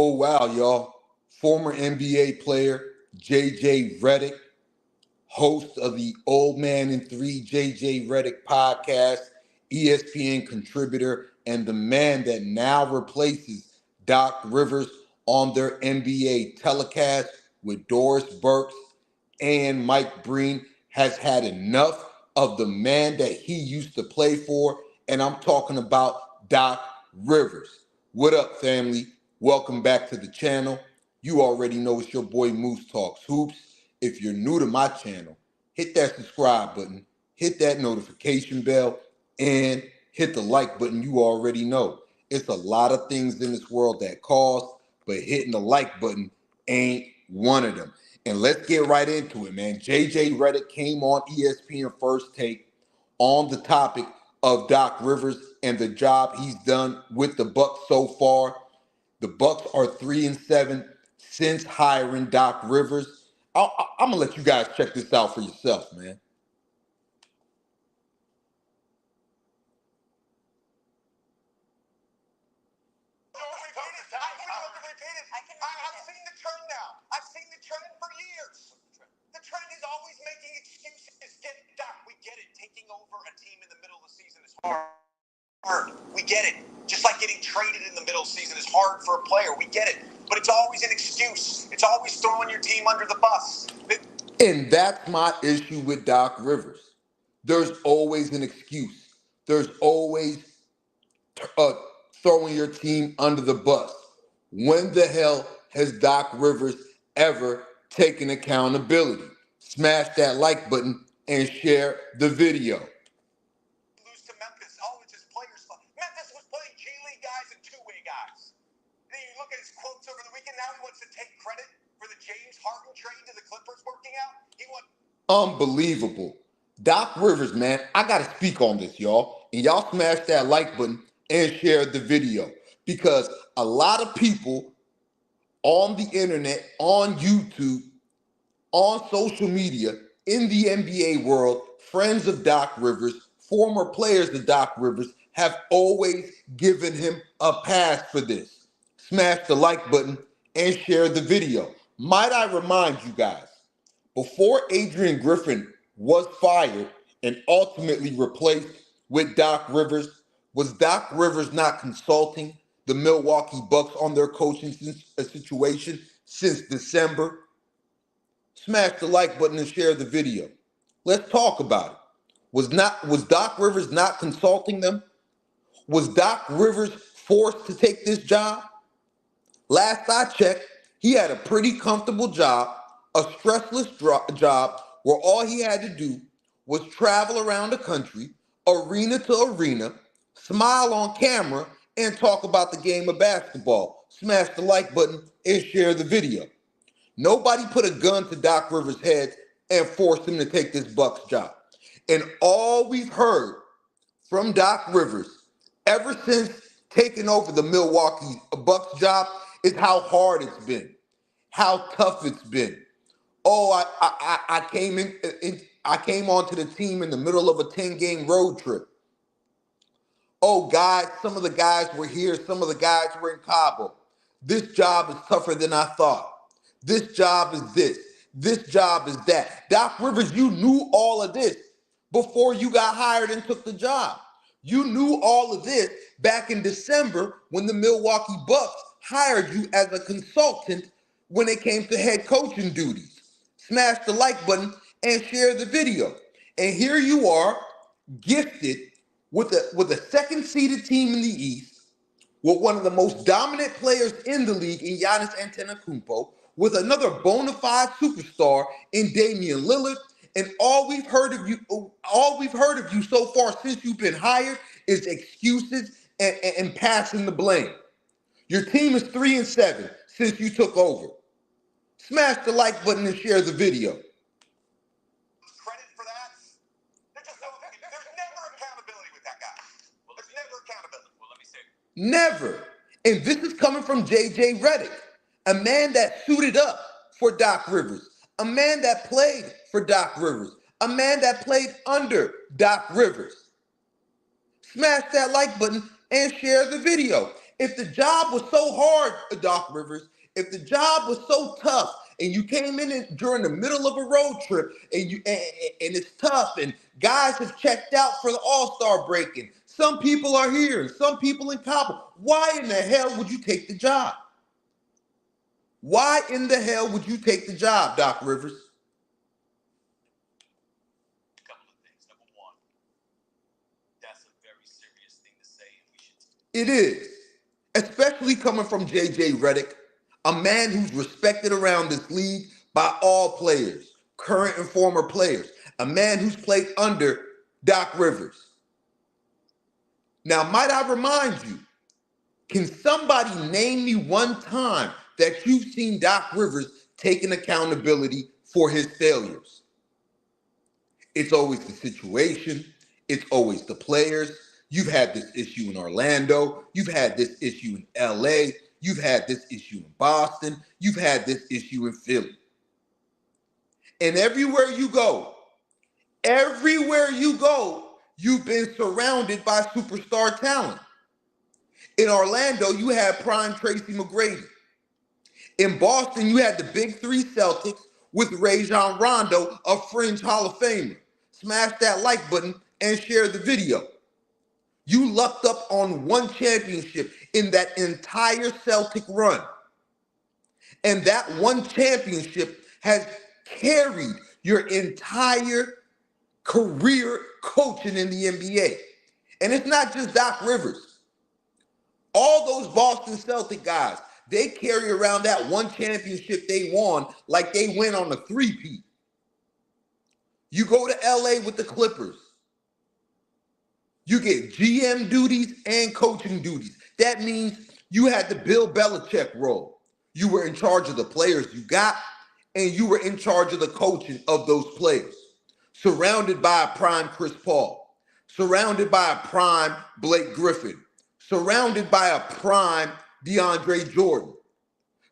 Oh, wow, y'all. Former NBA player JJ Redick, host of the Old Man in Three JJ Redick podcast, ESPN contributor, and the man that now replaces Doc Rivers on their NBA telecast with Doris Burks and Mike Breen, has had enough of the man that he used to play for, and I'm talking about Doc Rivers. What up, family? Welcome back to the channel. You already know it's your boy Moose Talks Hoops. If you're new to my channel, hit that subscribe button, hit that notification bell, and hit the like button. You already know. It's a lot of things in this world that cost, but hitting the like button ain't one of them. And let's get right into it, man. JJ Redick came on ESPN First Take on the topic of Doc Rivers and the job he's done with the Bucks so far. The Bucks are 3-7 since hiring Doc Rivers. I'm gonna let you guys check this out for yourself, man. I've seen the trend now. I've seen the trend for years. The trend is always making excuses. Doc, we get it. Taking over a team in the middle of the season is hard. We get it. Just like getting traded in the middle of the season is hard for a player. We get it. But it's always an excuse. It's always throwing your team under the bus. And that's my issue with Doc Rivers. There's always an excuse. There's always throwing your team under the bus. When the hell has Doc Rivers ever taken accountability? Smash that like button and share the video. Lose to Memphis. Oh, it's his players' fault. Memphis was playing G League guys and two-way guys. Then you look at his quotes over the weekend. Now he wants to take credit for the James Harden trade to the Clippers working out. Unbelievable. Doc Rivers, man, I got to speak on this, y'all. And y'all smash that like button and share the video. Because a lot of people on the internet, on YouTube, on social media, in the NBA world, friends of Doc Rivers, former players of Doc Rivers, have always given him a pass for this. Smash the like button and share the video. Might I remind you guys, before Adrian Griffin was fired and ultimately replaced with Doc Rivers, was Doc Rivers not consulting the Milwaukee Bucks on their coaching situation since December? Smash the like button and share the video. Let's talk about it. Was Doc Rivers not consulting them? Was Doc Rivers forced to take this job? Last I checked, he had a pretty comfortable job, a stressless job where all he had to do was travel around the country, arena to arena, smile on camera, and talk about the game of basketball. Smash the like button and share the video. Nobody put a gun to Doc Rivers' head and forced him to take this Bucks job. And all we've heard from Doc Rivers ever since taking over the Milwaukee Bucks job is how hard it's been, how tough it's been. Oh, I came onto the team in the middle of a 10-game road trip. Oh, guys, some of the guys were here, some of the guys were in Cabo. This job is tougher than I thought. This job is this. This job is that. Doc Rivers, you knew all of this before you got hired and took the job. You knew all of this back in December when the Milwaukee Bucks hired you as a consultant when it came to head coaching duties. Smash the like button and share the video. And here you are, gifted with a second-seeded team in the East, with one of the most dominant players in the league in Giannis Antetokounmpo, with another bona fide superstar in Damian Lillard, and all we've heard of you so far since you've been hired is excuses and passing the blame. Your team is 3-7 since you took over. Smash the like button and share the video. Credit for that? There's never accountability with that guy. There's never accountability. Well, let me say. Never. And this is coming from JJ Redick, a man that suited up for Doc Rivers, a man that played for Doc Rivers, a man that played under Doc Rivers. Smash that like button and share the video. If the job was so hard, Doc Rivers, if the job was so tough, and you came in during the middle of a road trip, and it's tough, and guys have checked out for the All-Star break, and some people are here, and some people in Cabo, why in the hell would you take the job? Why in the hell would you take the job, Doc Rivers? A couple of things. Number one, that's a very serious thing to say, and we should. It is, especially coming from JJ Redick, a man who's respected around this league by all players, current and former players, a man who's played under Doc Rivers. Now, might I remind you, can somebody name me one time that you've seen Doc Rivers taking accountability for his failures? It's always the situation. It's always the players. You've had this issue in Orlando. You've had this issue in LA. You've had this issue in Boston. You've had this issue in Philly. And everywhere you go, you've been surrounded by superstar talent. In Orlando, you had prime Tracy McGrady. In Boston, you had the big three Celtics with Rajon Rondo, a fringe Hall of Famer. Smash that like button and share the video. You lucked up on one championship in that entire Celtic run. And that one championship has carried your entire career coaching in the NBA. And it's not just Doc Rivers. All those Boston Celtic guys, they carry around that one championship they won like they went on a three-peat. You go to LA with the Clippers. You get GM duties and coaching duties. That means you had the Bill Belichick role. You were in charge of the players you got, and you were in charge of the coaching of those players. Surrounded by a prime Chris Paul. Surrounded by a prime Blake Griffin. Surrounded by a prime DeAndre Jordan.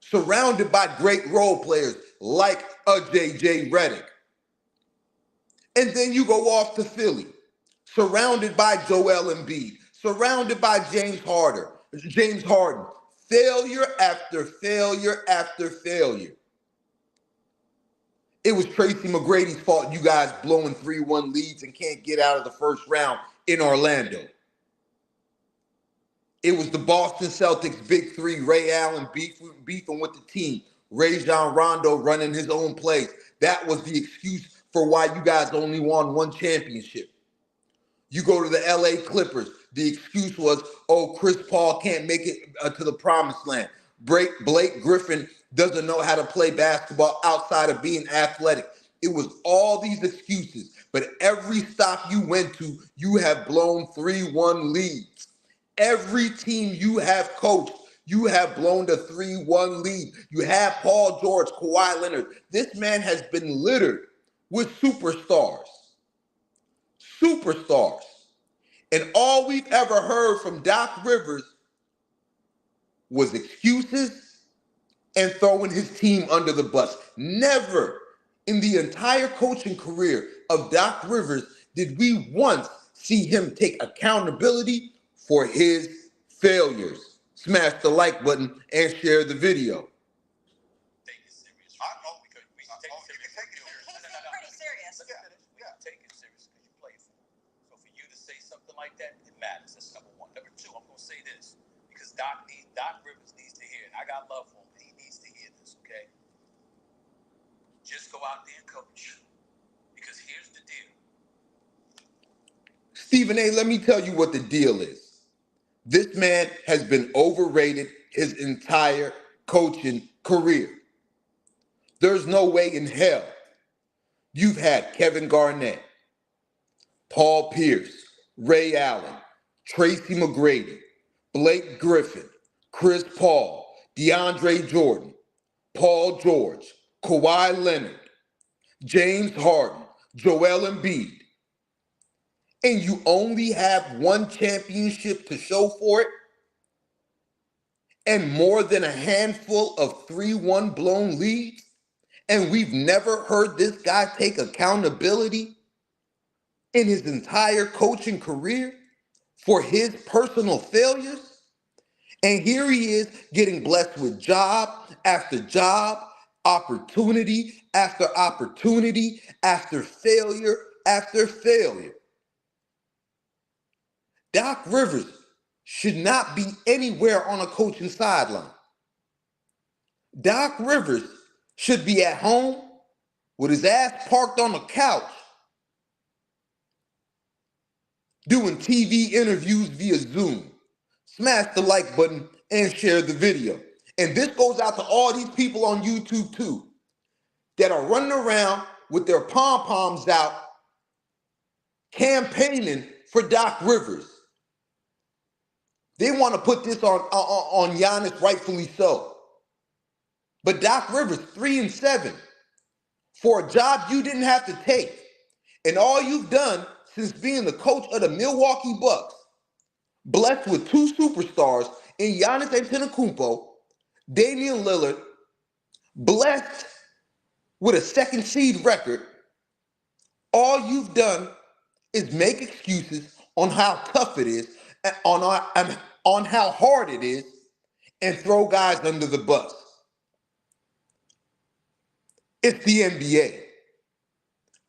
Surrounded by great role players like a JJ Redick. And then you go off to Philly, surrounded by Joel Embiid, surrounded by James Harden. Failure after failure after failure. It was Tracy McGrady's fault you guys blowing 3-1 leads and can't get out of the first round in Orlando. It was the Boston Celtics big three, Ray Allen beefing with the team, Rajon Rondo running his own plays. That was the excuse for why you guys only won one championship. You go to the LA Clippers. The excuse was, oh, Chris Paul can't make it to the promised land. Blake Griffin doesn't know how to play basketball outside of being athletic. It was all these excuses. But every stop you went to, you have blown 3-1 leads. Every team you have coached, you have blown the 3-1 lead. You have Paul George, Kawhi Leonard. This man has been littered with superstars. Superstars. And all we've ever heard from Doc Rivers was excuses and throwing his team under the bus. Never in the entire coaching career of Doc Rivers did we once see him take accountability for his failures. Smash the like button and share the video. Take it serious. I know because we take it serious. He seemed pretty serious. Yeah, take it serious because you play for him. So for you to say something like that, it matters. That's number one. Number two, I'm gonna say this because Doc Rivers needs to hear it. I got love for him, but he needs to hear this. Okay, just go out there and coach because here's the deal. Stephen A., let me tell you what the deal is. This man has been overrated his entire coaching career. There's no way in hell you've had Kevin Garnett, Paul Pierce, Ray Allen, Tracy McGrady, Blake Griffin, Chris Paul, DeAndre Jordan, Paul George, Kawhi Leonard, James Harden, Joel Embiid, and you only have one championship to show for it, and more than a handful of 3-1 blown leads, and we've never heard this guy take accountability in his entire coaching career for his personal failures, And here he is getting blessed with job after job, opportunity after opportunity, after failure after failure. Doc Rivers should not be anywhere on a coaching sideline. Doc Rivers should be at home with his ass parked on the couch doing TV interviews via Zoom. Smash the like button and share the video. And this goes out to all these people on YouTube too that are running around with their pom-poms out campaigning for Doc Rivers. They want to put this on Giannis, rightfully so. But Doc Rivers, 3-7 for a job you didn't have to take. And all you've done since being the coach of the Milwaukee Bucks, blessed with two superstars in Giannis Antetokounmpo, Damian Lillard, blessed with a second seed record, all you've done is make excuses on how tough it is, on how hard it is, and throw guys under the bus. It's the NBA.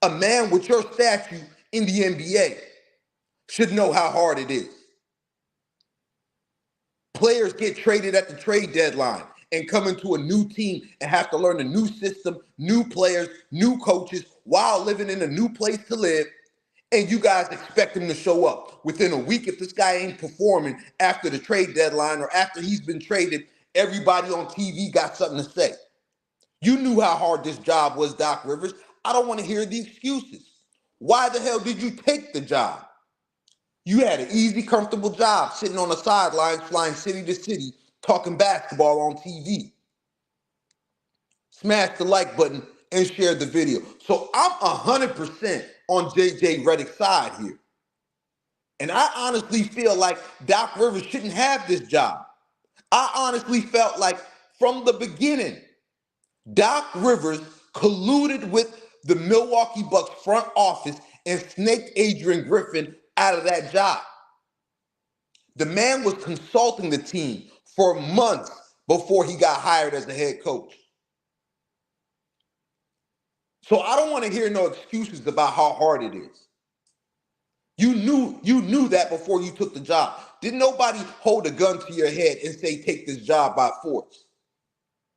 A man with your stature in the NBA should know how hard it is. Players get traded at the trade deadline and come into a new team and have to learn a new system, new players, new coaches, while living in a new place to live. And you guys expect him to show up within a week. If this guy ain't performing after the trade deadline or after he's been traded, everybody on TV got something to say. You knew how hard this job was, Doc Rivers. I don't want to hear the excuses. Why the hell did you take the job? You had an easy, comfortable job sitting on the sidelines, flying city to city, talking basketball on TV. Smash the like button and share the video. So I'm 100% on JJ Redick's side here. And I honestly feel like Doc Rivers shouldn't have this job. I honestly felt like from the beginning, Doc Rivers colluded with the Milwaukee Bucks front office and snaked Adrian Griffin out of that job. The man was consulting the team for months before he got hired as the head coach. So I don't want to hear no excuses about how hard it is. You knew that before you took the job. Didn't nobody hold a gun to your head and say, take this job by force?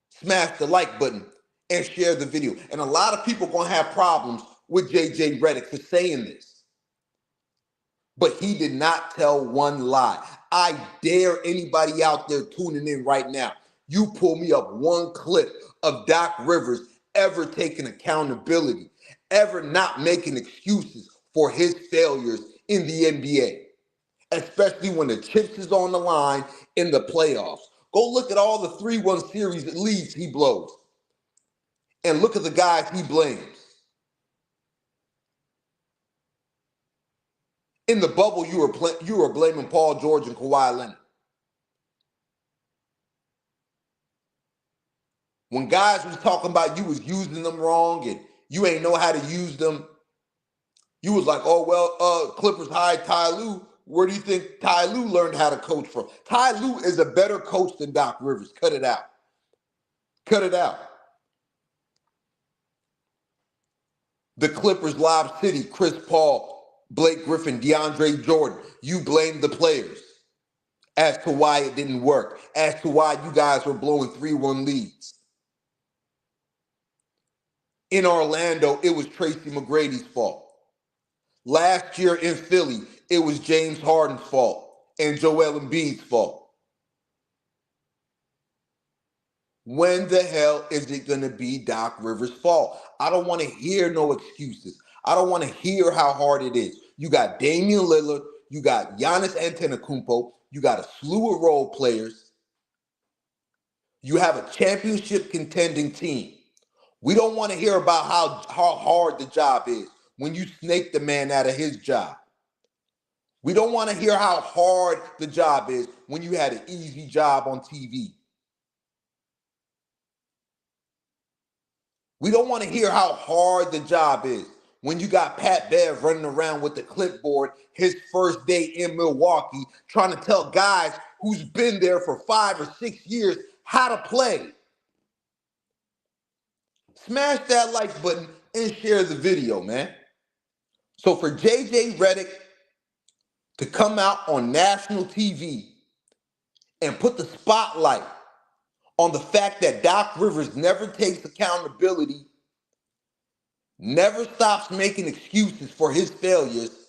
Smash the like button and share the video. And a lot of people going to have problems with JJ Redick for saying this. But he did not tell one lie. I dare anybody out there tuning in right now, you pull me up one clip of Doc Rivers ever taking accountability, ever not making excuses for his failures in the NBA, especially when the chips is on the line in the playoffs. Go look at all the 3-1 series leads he blows and look at the guys he blames. In the bubble, you were blaming Paul George and Kawhi Leonard. When guys was talking about you was using them wrong and you ain't know how to use them, you was like, oh, well, Clippers hired Ty Lue. Where do you think Ty Lue learned how to coach from? Ty Lue is a better coach than Doc Rivers. Cut it out. Cut it out. The Clippers, Lob City, Chris Paul, Blake Griffin, DeAndre Jordan. You blame the players as to why it didn't work, as to why you guys were blowing 3-1 leads. In Orlando, it was Tracy McGrady's fault. Last year in Philly, it was James Harden's fault and Joel Embiid's fault. When the hell is it going to be Doc Rivers' fault? I don't want to hear no excuses. I don't want to hear how hard it is. You got Damian Lillard, you got Giannis Antetokounmpo, you got a slew of role players. You have a championship contending team. We don't want to hear about how hard the job is when you snake the man out of his job. We don't want to hear how hard the job is when you had an easy job on TV. We don't want to hear how hard the job is when you got Pat Bev running around with the clipboard his first day in Milwaukee trying to tell guys who's been there for 5 or 6 years how to play. Smash that like button and share the video, man. So for JJ Redick to come out on national TV and put the spotlight on the fact that Doc Rivers never takes accountability, never stops making excuses for his failures,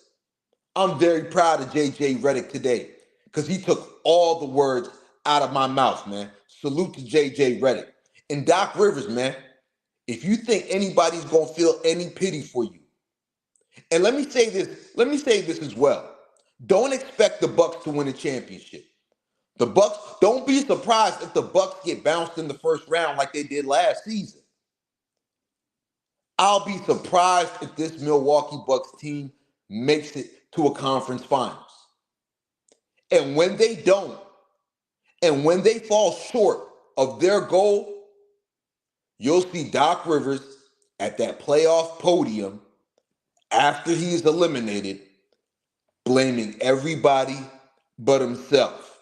I'm very proud of JJ Redick today because he took all the words out of my mouth, man. Salute to JJ Redick. And Doc Rivers, man, if you think anybody's going to feel any pity for you, and let me say this as well. Don't expect the Bucks to win a championship. The Bucks, don't be surprised if the Bucks get bounced in the first round like they did last season. I'll be surprised if this Milwaukee Bucks team makes it to a conference finals. And when they don't, and when they fall short of their goal, you'll see Doc Rivers at that playoff podium after he is eliminated, blaming everybody but himself.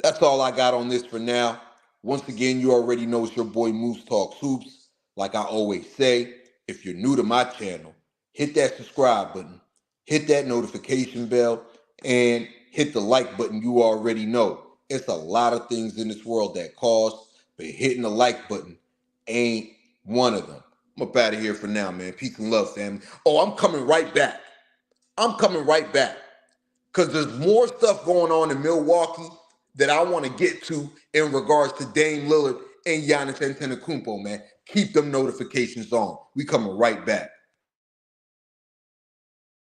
That's all I got on this for now. Once again, you already know it's your boy Moose Talks Hoops. Like I always say, if you're new to my channel, hit that subscribe button, hit that notification bell, and hit the like button. You already know. It's a lot of things in this world that cost, but hitting the like button ain't one of them. I'm up out of here for now, man. Peace and love, family. Oh, I'm coming right back. Because there's more stuff going on in Milwaukee that I want to get to in regards to Dame Lillard and Giannis Antetokounmpo, man. Keep them notifications on. We coming right back.